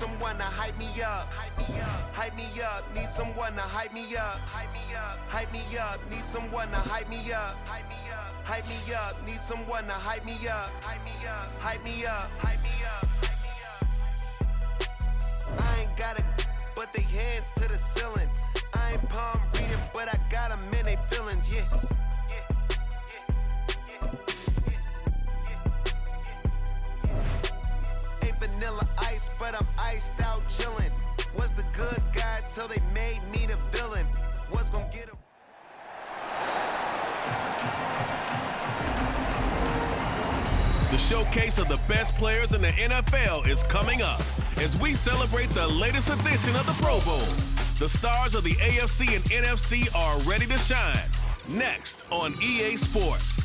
someone to hype me up. Hype me up, need someone to hype me up. Hype me up, need someone to hype me up. Hype me up, need someone to hype me up. Hype me up, hype me up. I ain't got it, but they hands to the ceiling. I ain't palm reading, but I got them in they feelings, yeah. Ain't vanilla ice, but I'm iced out chillin'. Was the good guy till they made me the villain. Was gonna get him. The showcase of the best players in the NFL is coming up as we celebrate the latest edition of the Pro Bowl. The stars of the AFC and NFC are ready to shine. Next on EA Sports.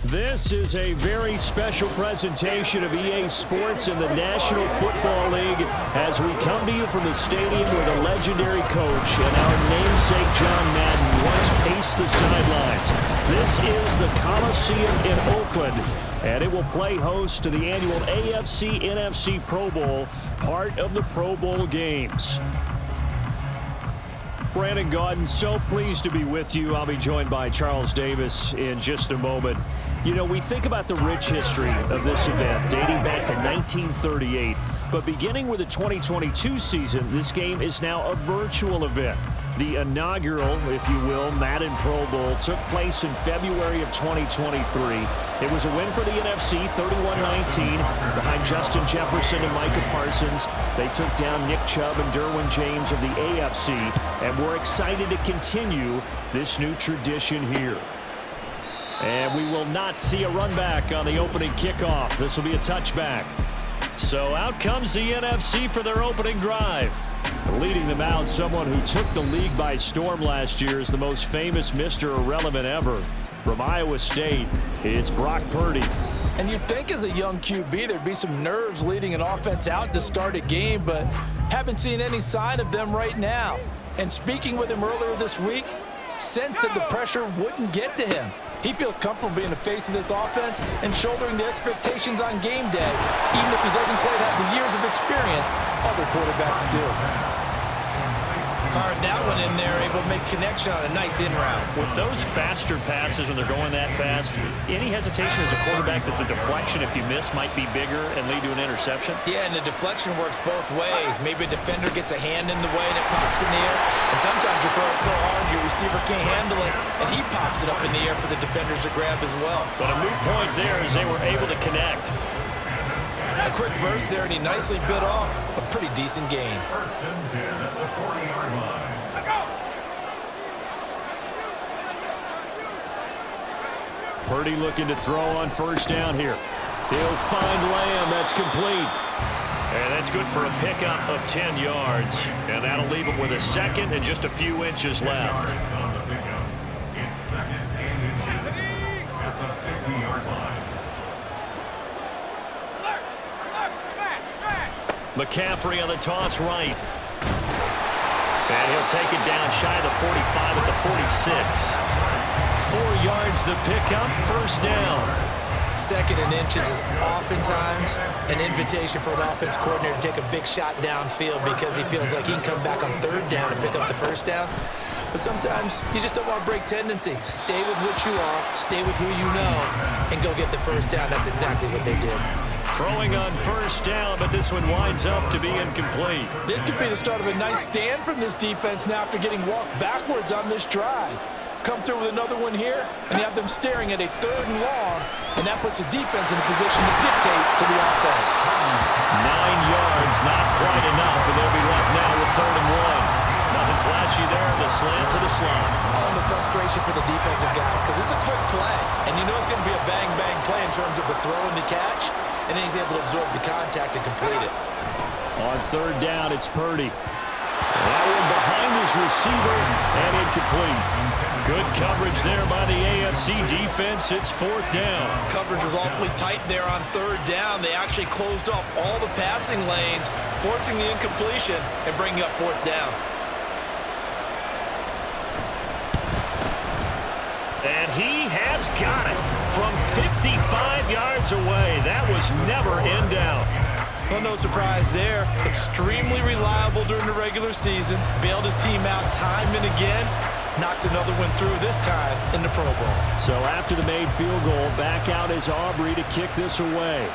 This is a very special presentation of EA Sports in the National Football League as we come to you from the stadium where the legendary coach and our namesake John Madden once paced the sidelines. This is the Coliseum in Oakland, and it will play host to the annual AFC NFC Pro Bowl, part of the Pro Bowl games. Brandon Gaudin, so pleased to be with you. I'll be joined by Charles Davis in just a moment. You know, we think about the rich history of this event dating back to 1938, but beginning with the 2022 season, this game is now a virtual event. The inaugural, if you will, Madden Pro Bowl took place in February of 2023. It was a win for the NFC, 31-19, behind Justin Jefferson and Micah Parsons. They took down Nick Chubb and Derwin James of the AFC, and we're excited to continue this new tradition here. And we will not see a run back on the opening kickoff. This will be a touchback. So out comes the NFC for their opening drive. Leading them out, someone who took the league by storm last year is the most famous Mr. Irrelevant ever. From Iowa State, it's Brock Purdy. And you'd think as a young QB there'd be some nerves leading an offense out to start a game, but haven't seen any sign of them right now. And speaking with him earlier this week, sensed that the pressure wouldn't get to him. He feels comfortable being the face of this offense and shouldering the expectations on game day, even if he doesn't quite have the years of experience other quarterbacks do. Fired that one in there, able to make connection on a nice in route. With those faster passes when they're going that fast, any hesitation as a quarterback that the deflection, if you miss, might be bigger and lead to an interception? Yeah, and the deflection works both ways. Maybe a defender gets a hand in the way and it pops in the air, and sometimes you throw it so hard your receiver can't handle it, and he pops it up in the air for the defenders to grab as well. But a moot point there is they were able to connect. A quick burst there, and he nicely bit off a pretty decent gain. Purdy looking to throw on first down here. He'll find Lamb. That's complete. And that's good for a pickup of 10 yards. And that'll leave him with a second and just a few inches left. McCaffrey on the toss right. And he'll take it down shy of the 45 at the 46. 4 yards the pickup, first down. Second and inches is oftentimes an invitation for an offense coordinator to take a big shot downfield because he feels like he can come back on third down and pick up the first down. But sometimes you just don't want to break tendency. Stay with what you are, stay with who you know, and go get the first down. That's exactly what they did. Throwing on first down, but this one winds up to be incomplete. This could be the start of a nice stand from this defense now after getting walked backwards on this drive. Come through with another one here, and you have them staring at a third and long, and that puts the defense in a position to dictate to the offense. 9 yards, not quite enough, and they'll be left now with third and one. Nothing flashy there, the slant to the slot. Oh, the frustration for the defensive guys, because it's a quick play, and you know it's going to be a bang-bang play in terms of the throw and the catch, and then he's able to absorb the contact and complete it. On third down, it's Purdy. That one behind his receiver and incomplete. Good coverage there by the AFC defense. It's fourth down. Coverage was awfully tight there on third down. They actually closed off all the passing lanes, forcing the incompletion and bringing up fourth down. And he has got it from 55 yards away. That was never in doubt. Well, no surprise there. Extremely reliable during the regular season. Bailed his team out time and again. Knocks another one through, this time in the Pro Bowl. So after the made field goal, back out is Aubrey to kick this away.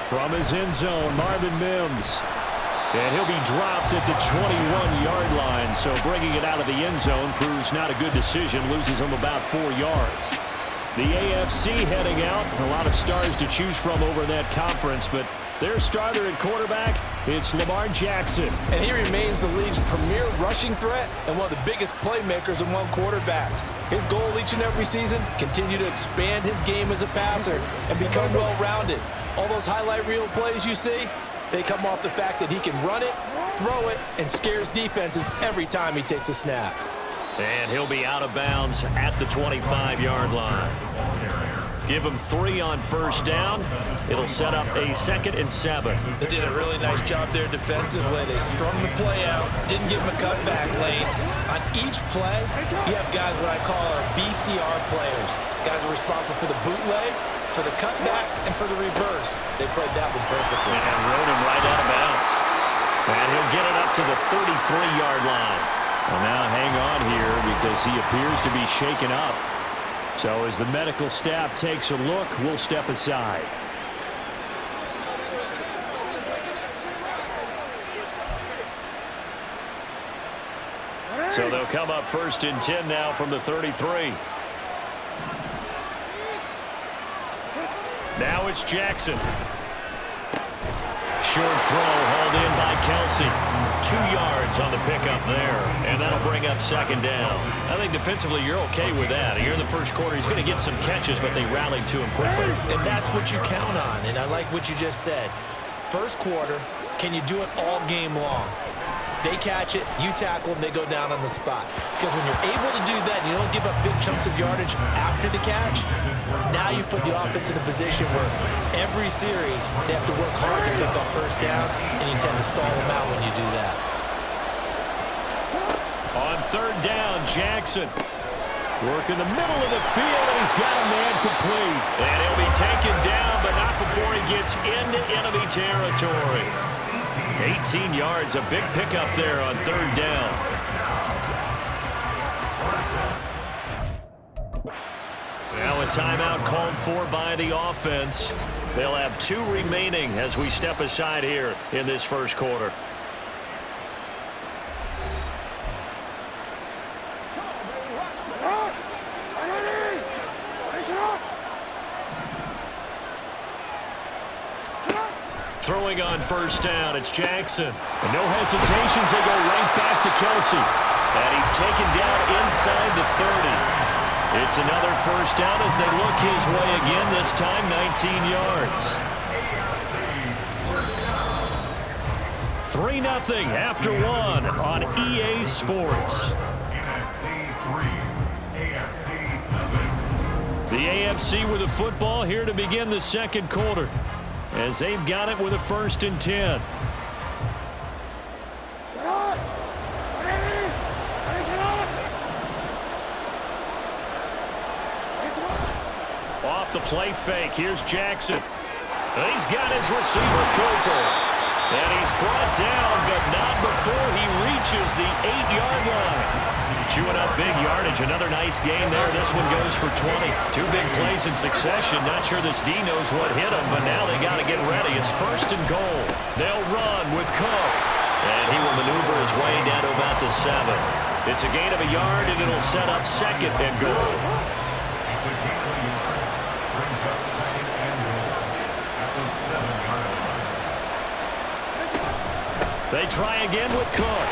From his end zone, Marvin Mims. And he'll be dropped at the 21-yard line. So bringing it out of the end zone proves not a good decision. Loses him about 4 yards. The AFC heading out. A lot of stars to choose from over that conference, but their starter at quarterback, it's Lamar Jackson. And he remains the league's premier rushing threat and one of the biggest playmakers among quarterbacks. His goal each and every season, continue to expand his game as a passer and become well-rounded. All those highlight reel plays you see, they come off the fact that he can run it, throw it, and scares defenses every time he takes a snap. And he'll be out of bounds at the 25-yard line. Give him 3 on first down. It'll set up a 2nd and 7. They did a really nice job there defensively. They strung the play out, didn't give him a cutback lane. On each play, you have guys what I call our BCR players. Guys are responsible for the bootleg, for the cutback, and for the reverse. They played that one perfectly. And rode him right out of bounds. And he'll get it up to the 33-yard line. Well, now hang on here because he appears to be shaken up. So as the medical staff takes a look, we'll step aside. So they'll come up 1st and 10 now from the 33. Now it's Jackson. Short throw hauled in by Kelsey. 2 yards on the pickup there, and that'll bring up 2nd down. I think defensively you're okay with that. Here in the first quarter, he's going to get some catches, but they rallied to him quickly. And that's what you count on, and I like what you just said. First quarter, can you do it all game long? They catch it, you tackle them, they go down on the spot. Because when you're able to do that and you don't give up big chunks of yardage after the catch, now you put the offense in a position where every series they have to work hard to pick up first downs, and you tend to stall them out when you do that. On 3rd down, Jackson. Working the middle of the field, and he's got a man complete. And he'll be taken down, but not before he gets into enemy territory. 18 yards, a big pickup there on 3rd down. Now a timeout called for by the offense. They'll have 2 remaining as we step aside here in this first quarter. Throwing on first down, it's Jackson. And no hesitations, they go right back to Kelsey. And he's taken down inside the 30. It's another first down as they look his way again, this time 19 yards. 3-0 after 1 on EA Sports. The AFC with the football here to begin the second quarter, as they've got it with a 1st and 10. Off the play fake, here's Jackson. And he's got his receiver, Cooper. And he's brought down, but not before he reaches the 8-yard line. Chewing up big yardage. Another nice gain there. This one goes for 20. 2 big plays in succession. Not sure this D knows what hit him, but now they got to get ready. It's 1st and goal. They'll run with Cook. And he will maneuver his way down to about the 7. It's a gain of a yard, and it'll set up 2nd and goal. They try again with Cook.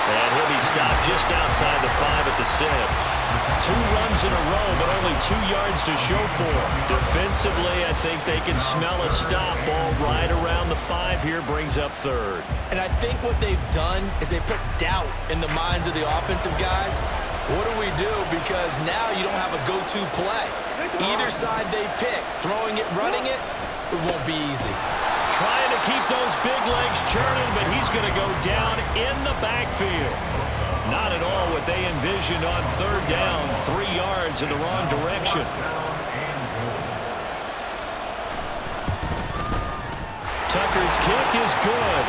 And he'll be stopped just outside the 5 at the 6. 2 runs in a row, but only 2 yards to show for him. Defensively, I think they can smell a stop. Ball right around the 5 here, brings up 3rd. And I think what they've done is they put doubt in the minds of the offensive guys. What do we do? Because now you don't have a go-to play. Either side they pick, throwing it, running it, it won't be easy. Trying to keep those big legs churning, but he's going to go down in the backfield. Not at all what they envisioned on 3rd down. 3 yards in the wrong direction. Tucker's kick is good.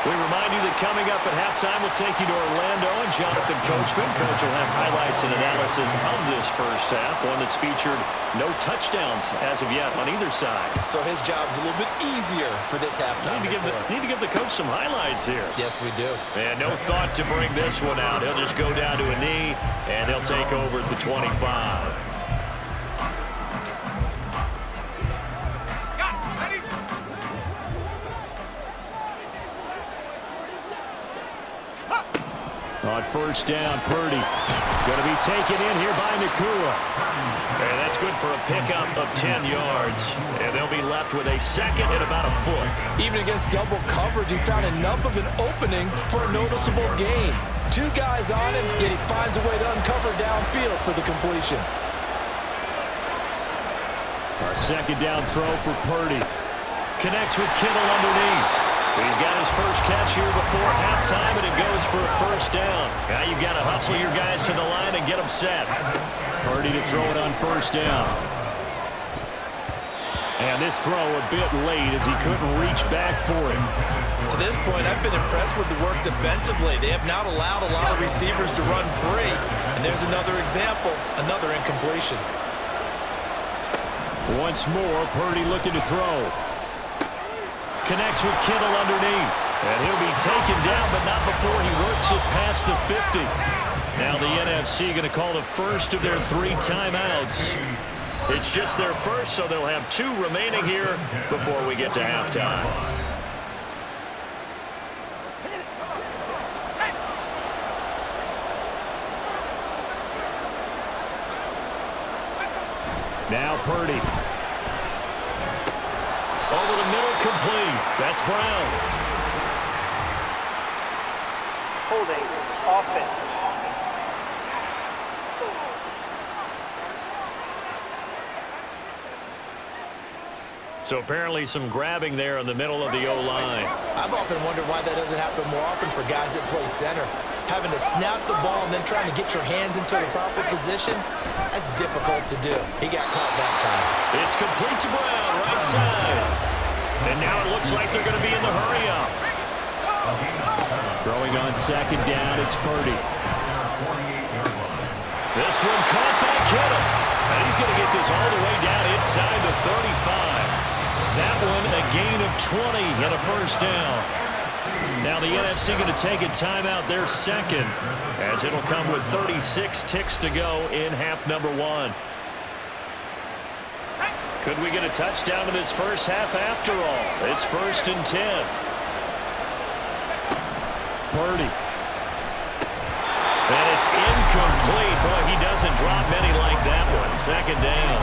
We remind you that coming up at halftime, we'll take you to Orlando and Jonathan Coachman. Coach will have highlights and analysis of this first half, one that's featured no touchdowns as of yet on either side. So his job's a little bit easier for this halftime. Need to give the coach some highlights here. Yes, we do. And no thought to bring this one out. He'll just go down to a knee, and he'll take over at the 25. On first down, Purdy going to be taken in here by Nakua. And that's good for a pickup of 10 yards. And they'll be left with a second and about a foot. Even against double coverage, he found enough of an opening for a noticeable gain. Two guys on him, yet he finds a way to uncover downfield for the completion. A second down throw for Purdy. Connects with Kittle underneath. He's got his first catch here before halftime, and it goes for a first down. Now you've got to hustle your guys to the line and get them set. Purdy to throw it on first down. And this throw a bit late as he couldn't reach back for it. To this point, I've been impressed with the work defensively. They have not allowed a lot of receivers to run free. And there's another example, another incompletion. Once more, Purdy looking to throw. Connects with Kittle underneath. And he'll be taken down, but not before he works it past the 50. Now the NFC going to call the first of their 3 timeouts. It's just their first, so they'll have 2 remaining here before we get to halftime. Now Purdy. Over the middle, complete. That's Brown. Holding offense. So apparently some grabbing there in the middle of the O-line. I've often wondered why that doesn't happen more often for guys that play center. Having to snap the ball and then trying to get your hands into the proper position, that's difficult to do. He got caught that time. It's complete to Brown, right side. And now it looks like they're going to be in the hurry-up. Throwing on second down, it's Purdy. This one caught by Kittle. And he's going to get this all the way down inside the 35. That one a gain of 20 and a first down. Now the NFC going to take a timeout, their second, as it'll come with 36 ticks to go in half number 1. Could we get a touchdown in this first half after all? It's 1st and 10. Purdy. And it's incomplete. Boy, he doesn't drop many like that one. Second down.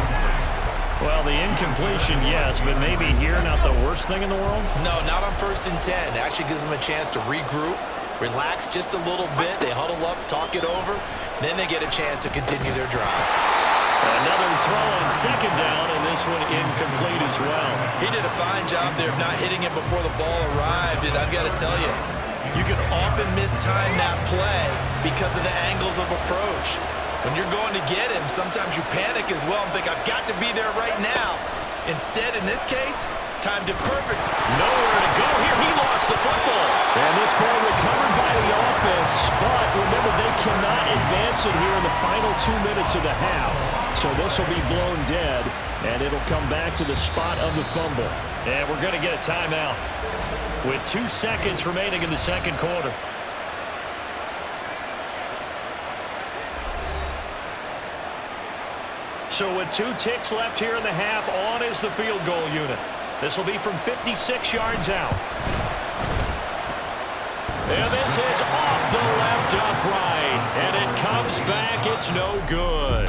Well, the incompletion, yes, but maybe here not the worst thing in the world? No, not on 1st and 10. It actually gives them a chance to regroup, relax just a little bit. They huddle up, talk it over, then they get a chance to continue their drive. Another throw on second down, and this one incomplete as well. He did a fine job there of not hitting it before the ball arrived, and I've got to tell you, you can often mistime that play because of the angles of approach. When you're going to get him, sometimes you panic as well and think, I've got to be there right now. Instead, in this case, timed it perfect. Nowhere to go here. He lost the football. And this ball recovered by the offense, but remember, they cannot advance it here in the final 2 minutes of the half. So this will be blown dead, and it'll come back to the spot of the fumble. And we're going to get a timeout with 2 seconds remaining in the second quarter. So with 2 ticks left here in the half, on is the field goal unit. This will be from 56 yards out. And this is off the left upright. And it comes back. It's no good.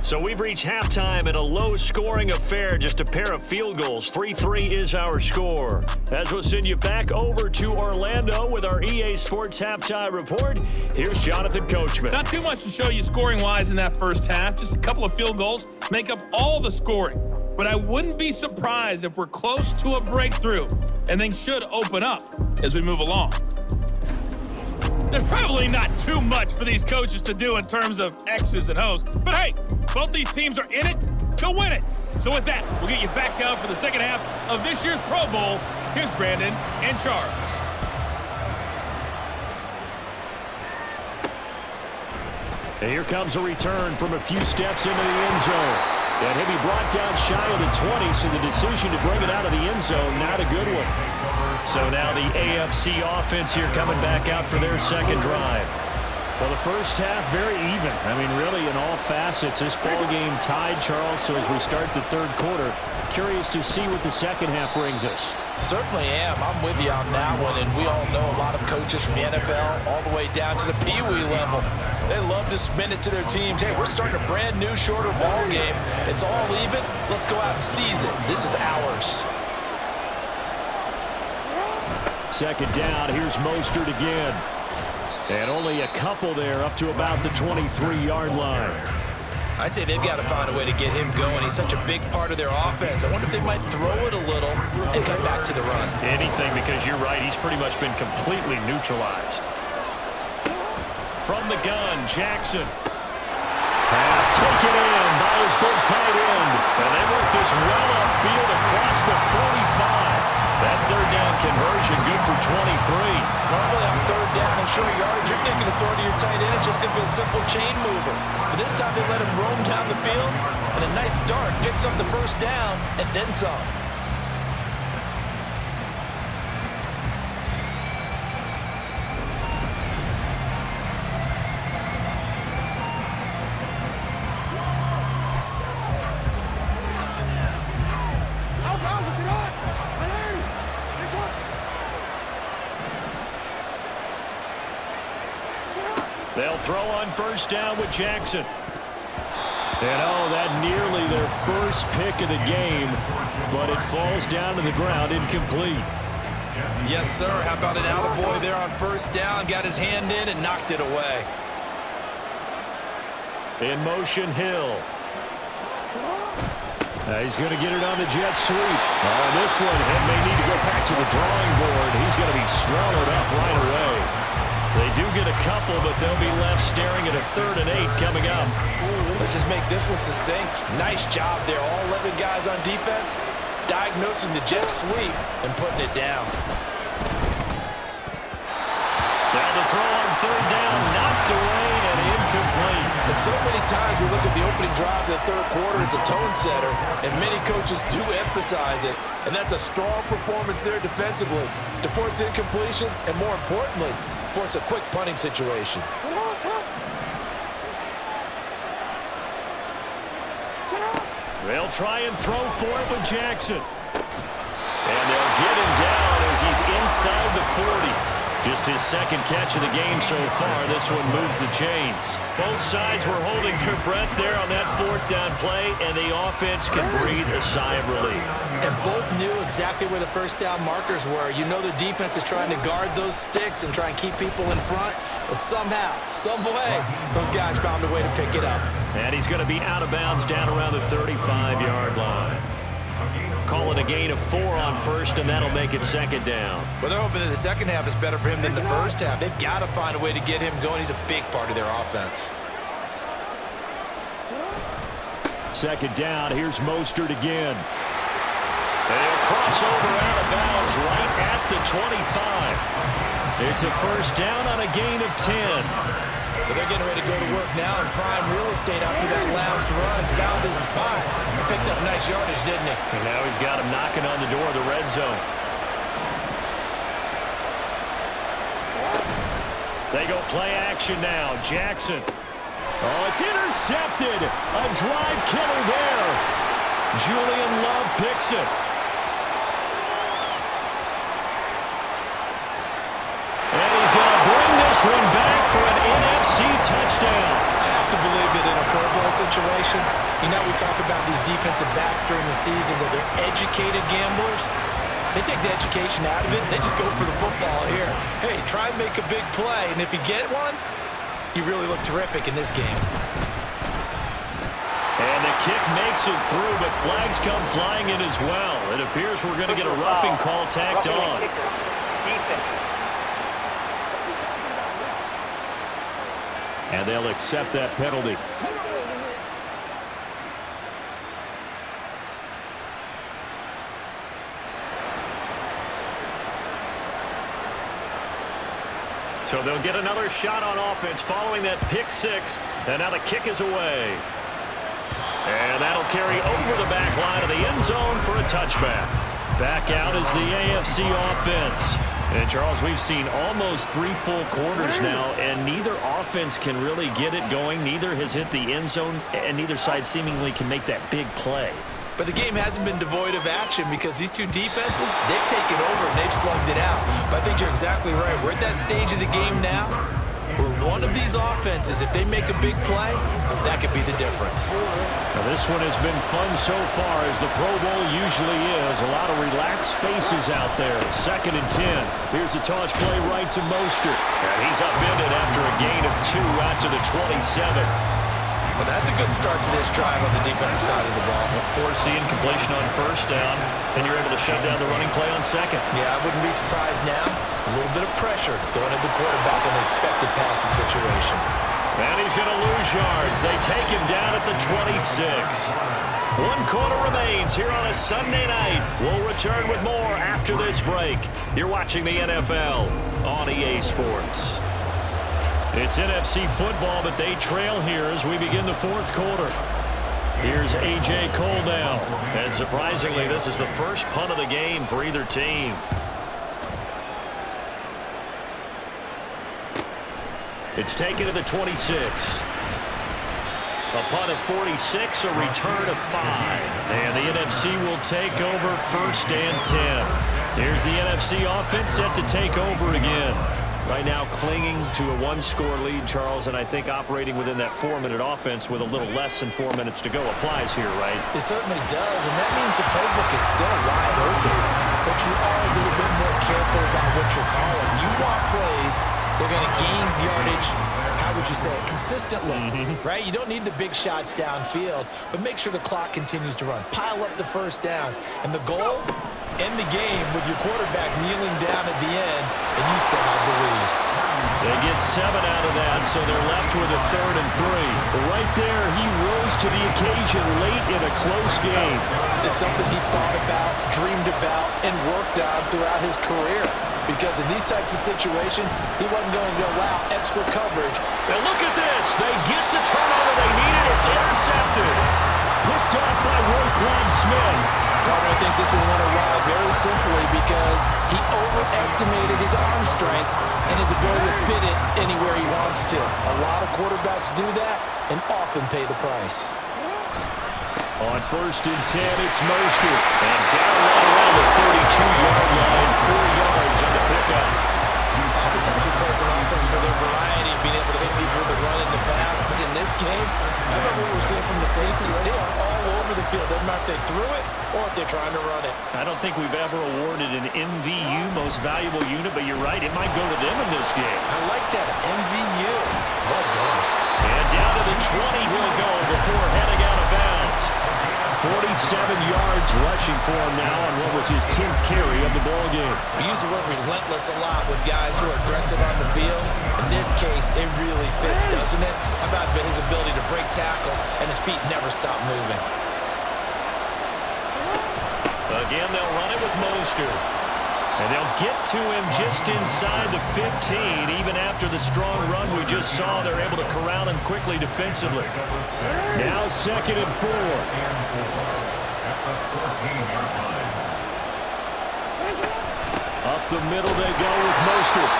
So we've reached halftime in a low-scoring affair, just a pair of field goals. 3-3 is our score. As we'll send you back over to Orlando with our EA Sports Halftime Report, here's Jonathan Coachman. Not too much to show you scoring-wise in that first half. Just a couple of field goals make up all the scoring. But I wouldn't be surprised if we're close to a breakthrough, and things should open up as we move along. There's probably not too much for these coaches to do in terms of X's and O's. But hey, both these teams are in it to win it. So with that, we'll get you back out for the second half of this year's Pro Bowl. Here's Brandon and Charles. And here comes a return from a few steps into the end zone. And he'll be brought down shy of the 20, so the decision to bring it out of the end zone, not a good one. So now the AFC offense here coming back out for their second drive. Well, the first half, very even. I mean, really, in all facets, this ball game tied, Charles. So as we start the third quarter, curious to see what the second half brings us. Certainly am. I'm with you on that one, and we all know a lot of coaches from the NFL all the way down to the Pee-wee level. They love to spin it to their teams. Hey, we're starting a brand new, shorter ball game. It's all even. Let's go out and seize it. This is ours. Second down, here's Mostert again. And only a couple there up to about the 23-yard line. I'd say they've got to find a way to get him going. He's such a big part of their offense. I wonder if they might throw it a little and come back to the run. Anything, because you're right. He's pretty much been completely neutralized. From the gun, Jackson. Pass taken in by his big tight end. And they work this well upfield across the 45. That third down conversion good for 23. Normally on third down and short yardage, you're thinking to throw to your tight end. It's just going to be a simple chain mover. But this time they let him roam down the field, and a nice dart picks up the first down and then some. They'll throw on first down with Jackson. And oh, that nearly their first pick of the game, but it falls down to the ground incomplete. Yes, sir. How about an attaboy there on first down? Got his hand in and knocked it away. In motion, Hill. He's going to get it on the jet sweep. This one may need to go back to the drawing board. He's going to be swallowed up right away. They do get a couple, but they'll be left staring at a 3rd and 8 coming up. Let's just make this one succinct. Nice job there. All 11 guys on defense diagnosing the jet sweep and putting it down. Now the throw on third down, knocked away and incomplete. And so many times we look at the opening drive of the third quarter as a tone setter, and many coaches do emphasize it. And that's a strong performance there defensively to force incompletion and, more importantly, force a quick punting situation. They'll try and throw for it with Jackson. And they'll get him down as he's inside the 40. Just his second catch of the game so far. This one moves the chains. Both sides were holding their breath there on that 4th down play, and the offense can breathe a sigh of relief. And both knew exactly where the first down markers were. You know the defense is trying to guard those sticks and try and keep people in front, but somehow, some way, those guys found a way to pick it up. And he's going to be out of bounds down around the 35-yard line. Calling a gain of 4 on first, and that'll make it 2nd down. Well, they're hoping that the second half is better for him than the first half. They've got to find a way to get him going. He's a big part of their offense. 2nd down. Here's Mostert again. They'll cross over out of bounds right at the 25. It's a first down on a gain of 10. But they're getting ready to go to work now in prime real estate after that last run. Found his spot and picked up nice yardage, didn't he? And now he's got him knocking on the door of the red zone. They go play action now. Jackson. Oh, it's intercepted. A drive killer there. Julian Love picks it. And he's going to bring this one back for an NFC touchdown. I have to believe that in a Pro Bowl situation, you know, we talk about these defensive backs during the season, that they're educated gamblers. They take the education out of it. They just go for the football here. Hey, try and make a big play, and if you get one, you really look terrific in this game. And the kick makes it through, but flags come flying in as well. It appears we're going to get a roughing call tacked on. And they'll accept that penalty. So they'll get another shot on offense following that pick six. And now the kick is away. And that'll carry over the back line of the end zone for a touchback. Back out is the AFC offense. And, Charles, we've seen almost 3 full quarters now, and neither offense can really get it going. Neither has hit the end zone, and neither side seemingly can make that big play. But the game hasn't been devoid of action because these two defenses, they've taken over and they've slugged it out. But I think you're exactly right. We're at that stage of the game now where one of these offenses, if they make a big play, that could be the difference. Now this one has been fun so far, as the Pro Bowl usually is. A lot of relaxed faces out there. 2nd and 10. Here's a toss play right to Mostert. And he's upended after a gain of 2 out to the 27. Well, that's a good start to this drive on the defensive side of the ball. Forcing completion on 1st down, and you're able to shut down the running play on 2nd. Yeah, I wouldn't be surprised now. A little bit of pressure going at the quarterback in the expected passing situation. And he's going to lose yards. They take him down at the 26. 1 quarter remains here on a Sunday night. We'll return with more after this break. You're watching the NFL on EA Sports. It's NFC football, but they trail here as we begin the 4th quarter. Here's A.J. Cole now. And surprisingly, this is the first punt of the game for either team. It's taken to the 26. A punt of 46, a return of 5. And the NFC will take over 1st and 10. Here's the NFC offense set to take over again. Right now clinging to a 1-score lead, Charles, and I think operating within that 4-minute offense with a little less than 4 minutes to go applies here, right? It certainly does, and that means the playbook is still wide open. But you are a little bit more careful about what you're calling. You want plays, they're going to gain yardage, how would you say it, consistently, right? You don't need the big shots downfield, but make sure the clock continues to run. Pile up the 1st downs, and the goal, end the game with your quarterback kneeling down at the end, and you still have the lead. They get 7 out of that, so they're left with a 3rd and 3. Right there, he rose to the occasion late in a close game. It's something he thought about, dreamed about, and worked on throughout his career. Because in these types of situations, he wasn't going to allow extra coverage. And look at this. They get the turnover they needed. It's intercepted. Picked up by Roquan Smith. I think this one went awry very simply because he overestimated his arm strength and his ability to fit it anywhere he wants to. A lot of quarterbacks do that and often pay the price. On 1st and 10, it's Mostert. And down right around the 32-yard line, 4 yards on the pickup. Oftentimes we play some offense for their variety of being able to hit people with the run in the pass. But in this game, I remember what we're seeing from the safeties. They are all over the field. Doesn't matter if they threw it or if they're trying to run it. I don't think we've ever awarded an MVU, most valuable unit, but you're right, it might go to them in this game. I like that, MVU. Well done. And down to the 20 he'll go before heading out of bounds. 47 yards rushing for him now on what was his 10th carry of the ball game. We use the word relentless a lot with guys who are aggressive on the field. In this case, it really fits, doesn't it? How about his ability to break tackles and his feet never stop moving? Again, they'll run it with Mostert. And they'll get to him just inside the 15. Even after the strong run we just saw, they're able to corral him quickly defensively. Now 2nd and 4. Up the middle they go with Mostert.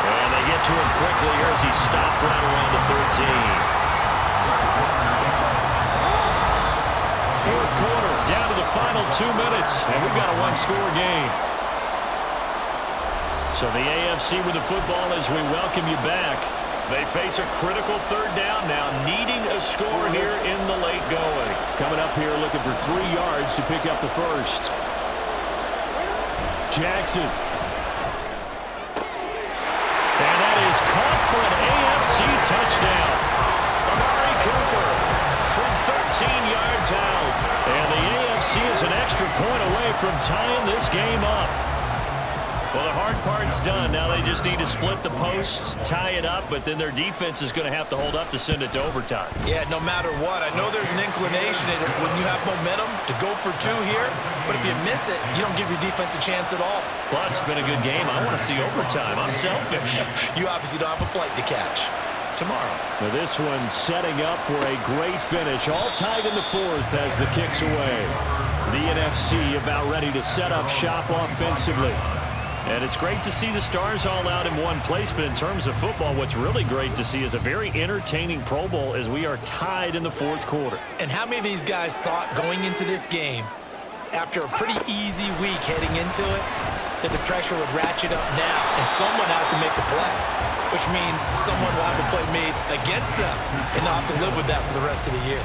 And they get to him quickly here as he stopped right around the 13. 4th quarter, down to the final 2 minutes, and we've got a 1-score game. So the AFC with the football as we welcome you back. They face a critical 3rd down now, needing a score here in the late going. Coming up here looking for 3 yards to pick up the 1st. Jackson. And that is caught for an AFC touchdown. Amari Cooper from 13 yards out. And the AFC is an extra point away from tying this game up. Well, the hard part's done. Now they just need to split the post, tie it up, but then their defense is going to have to hold up to send it to overtime. Yeah, no matter what. I know there's an inclination in it when you have momentum to go for 2 here, But if you miss it, you don't give your defense a chance at all. Plus, it's been a good game. I want to see overtime. I'm selfish. You obviously don't have a flight to catch. Tomorrow. Now this one setting up for a great finish. All tied in the fourth as the kick's away. The NFC about ready to set up shop offensively. And it's great to see the stars all out in one place, but in terms of football, what's really great to see is a very entertaining Pro Bowl as we are tied in the fourth quarter. And how many of these guys thought going into this game, after a pretty easy week heading into it, that the pressure would ratchet up now and someone has to make a play, which means someone will have a play made against them and not have to live with that for the rest of the year.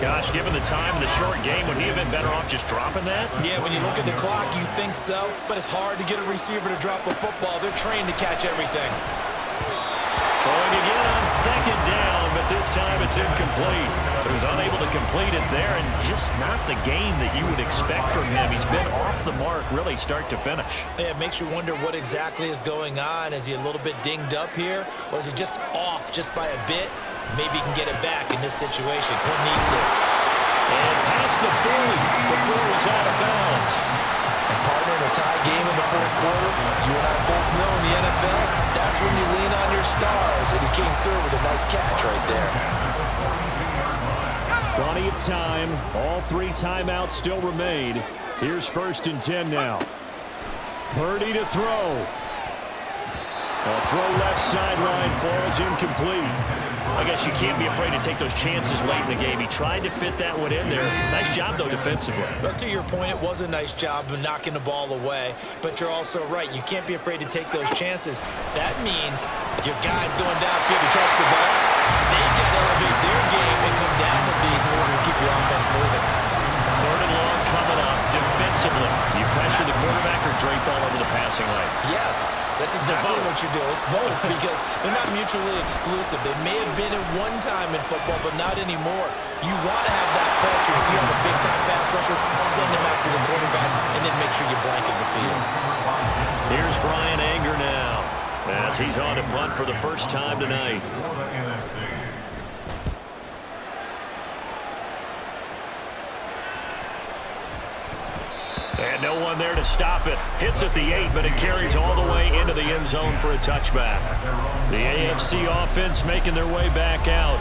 Gosh, given the time and the short game, would he have been better off just dropping that? Yeah, when you look at the clock, you think so, but it's hard to get a receiver to drop a football. They're trained to catch everything. Throwing again on second down, but this time it's incomplete. So he's unable to complete it there, and just not the game that you would expect from him. He's been off the mark really start to finish. Yeah, it makes you wonder what exactly is going on. Is he a little bit dinged up here, or is he just off just by a bit? Maybe he can get it back in this situation. He'll need to. And past the 40 before he's out of bounds. And partner, in a tie game in the fourth quarter, you and I both know in the NFL, that's when you lean on your stars, and he came through with a nice catch right there. Plenty of time. All three timeouts still remain. Here's 1st and 10 now. Purdy to throw. A throw left sideline falls incomplete. I guess you can't be afraid to take those chances late in the game. He tried to fit that one in there. Nice job, though, defensively. But to your point, it was a nice job of knocking the ball away. But you're also right. You can't be afraid to take those chances. That means your guys going downfield to catch the ball, they've got to elevate their game and come down with these in order to keep your offense moving. 3rd and long coming up defensively. You pressure the quarterback or drape all over the passing lane? Yes, that's exactly what you do. It's both because they're not mutually exclusive. They may have been at one time in football, but not anymore. You want to have that pressure. If you have a big-time pass rusher, send him after the quarterback, and then make sure you blanket the field. Here's Brian Anger now as he's on to punt for the first time tonight. And no one there to stop it. Hits at the 8, but it carries all the way into the end zone for a touchback. The AFC offense making their way back out.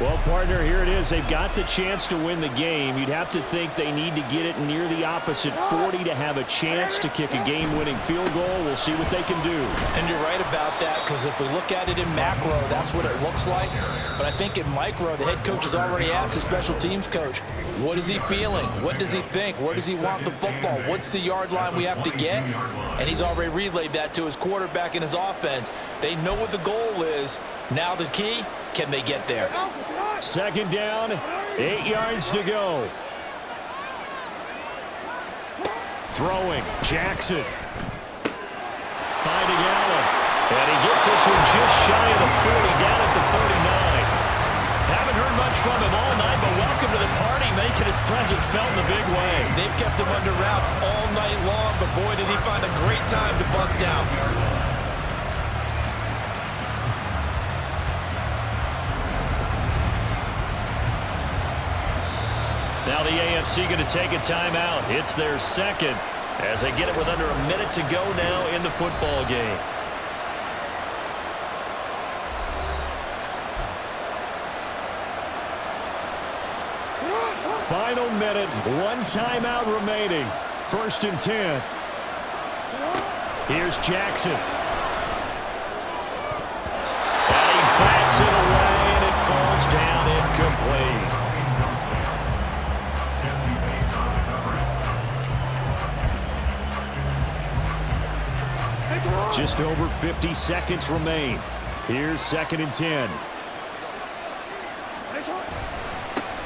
Well, partner, here it is. They've got the chance to win the game. You'd have to think they need to get it near the opposite 40 to have a chance to kick a game-winning field goal. We'll see what they can do. And you're right about that, because if we look at it in macro, that's what it looks like. But I think in micro, the head coach has already asked the special teams coach, what is he feeling? What does he think? Where does he want the football? What's the yard line we have to get? And he's already relayed that to his quarterback and his offense. They know what the goal is. Now the key, can they get there? 2nd down, 8 yards to go. Throwing, Jackson. Finding Allen. And he gets this one just shy of the 40, down at the 39. Haven't heard much from him all night, but welcome to the party, making his presence felt in a big way. They've kept him under wraps all night long, but boy, did he find a great time to bust out. Now the AFC going to take a timeout. It's their second as they get it with under a minute to go now in the football game. Final minute, one timeout remaining. 1st and 10. Here's Jackson. And he bats it away, and it falls down incomplete. Just over 50 seconds remain. Here's 2nd and 10.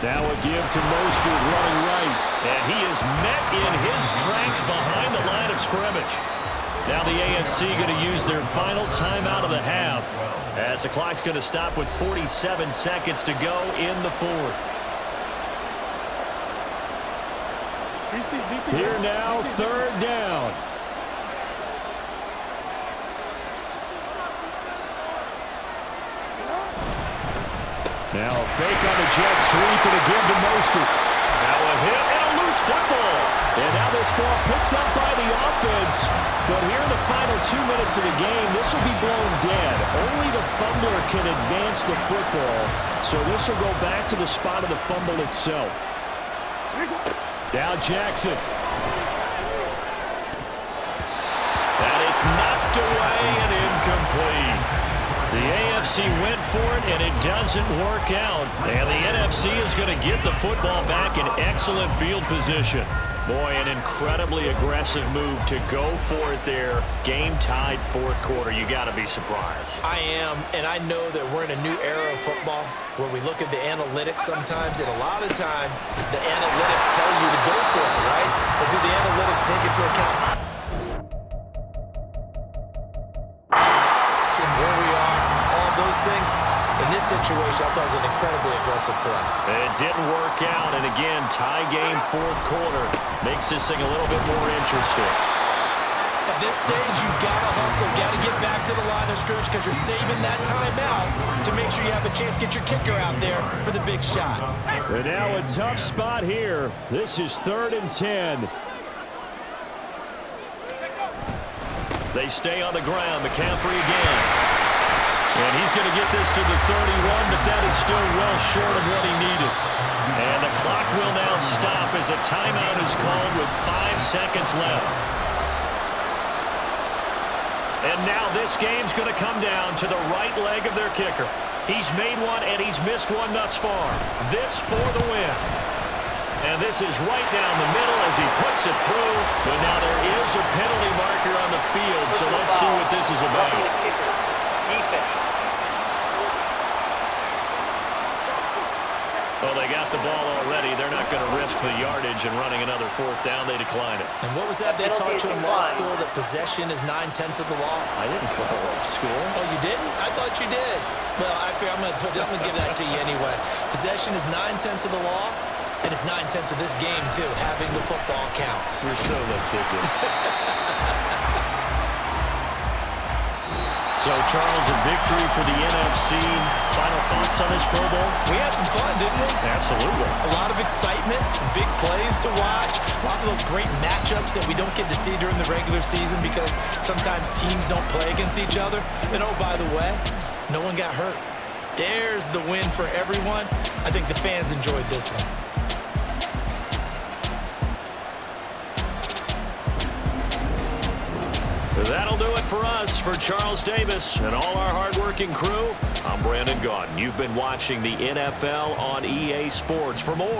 Now a give to Mostert running right. And he is met in his tracks behind the line of scrimmage. Now the AFC going to use their final timeout of the half as the clock's going to stop with 47 seconds to go in the fourth. Here now, 3rd down. Now a fake on the jet sweep and a give to Mostert. Now a hit and a loose football. And now this ball picked up by the offense. But here in the final 2 minutes of the game, this will be blown dead. Only the fumbler can advance the football. So this will go back to the spot of the fumble itself. Now Jackson. And it's knocked away and incomplete. The AFC went for it, and it doesn't work out. And the NFC is going to get the football back in excellent field position. Boy, an incredibly aggressive move to go for it there. Game-tied fourth quarter. You got to be surprised. I am, and I know that we're in a new era of football where we look at the analytics sometimes, and a lot of time the analytics tell you to go for it, right? But do the analytics take into account where we are, all those things? In this situation, I thought it was an incredibly aggressive play. It didn't work out, and again, tie game fourth quarter makes this thing a little bit more interesting. At this stage, you've got to hustle, got to get back to the line of scrimmage because you're saving that timeout to make sure you have a chance to get your kicker out there for the big shot. And now a tough spot here. This is 3rd and 10. They stay on the ground. McCaffrey again. And he's going to get this to the 31, but that is still well short of what he needed. And the clock will now stop as a timeout is called with 5 seconds left. And now this game's going to come down to the right leg of their kicker. He's made one, and he's missed one thus far. This for the win. And this is right down the middle as he puts it through. But now there is a penalty marker on the field, so let's see what this is about. Well, they got the ball already. They're not going to risk the yardage and running another 4th down. They decline it. And what was that they taught you in law school, that possession is 9/10 of the law? I didn't go to law school. Oh, you didn't? I thought you did. Well, I figure I'm going to give that to you anyway. Possession is 9/10 of the law, and it's 9/10 of this game, too. Having the football counts. You're so litigious. So, Charles, a victory for the NFC. Final thoughts on this Pro Bowl? We had some fun, didn't we? Absolutely. A lot of excitement, some big plays to watch, a lot of those great matchups that we don't get to see during the regular season because sometimes teams don't play against each other. And, oh, by the way, no one got hurt. There's the win for everyone. I think the fans enjoyed this one. That'll do it for us. For Charles Davis and all our hardworking crew, I'm Brandon Gaudin. You've been watching the NFL on EA Sports. For more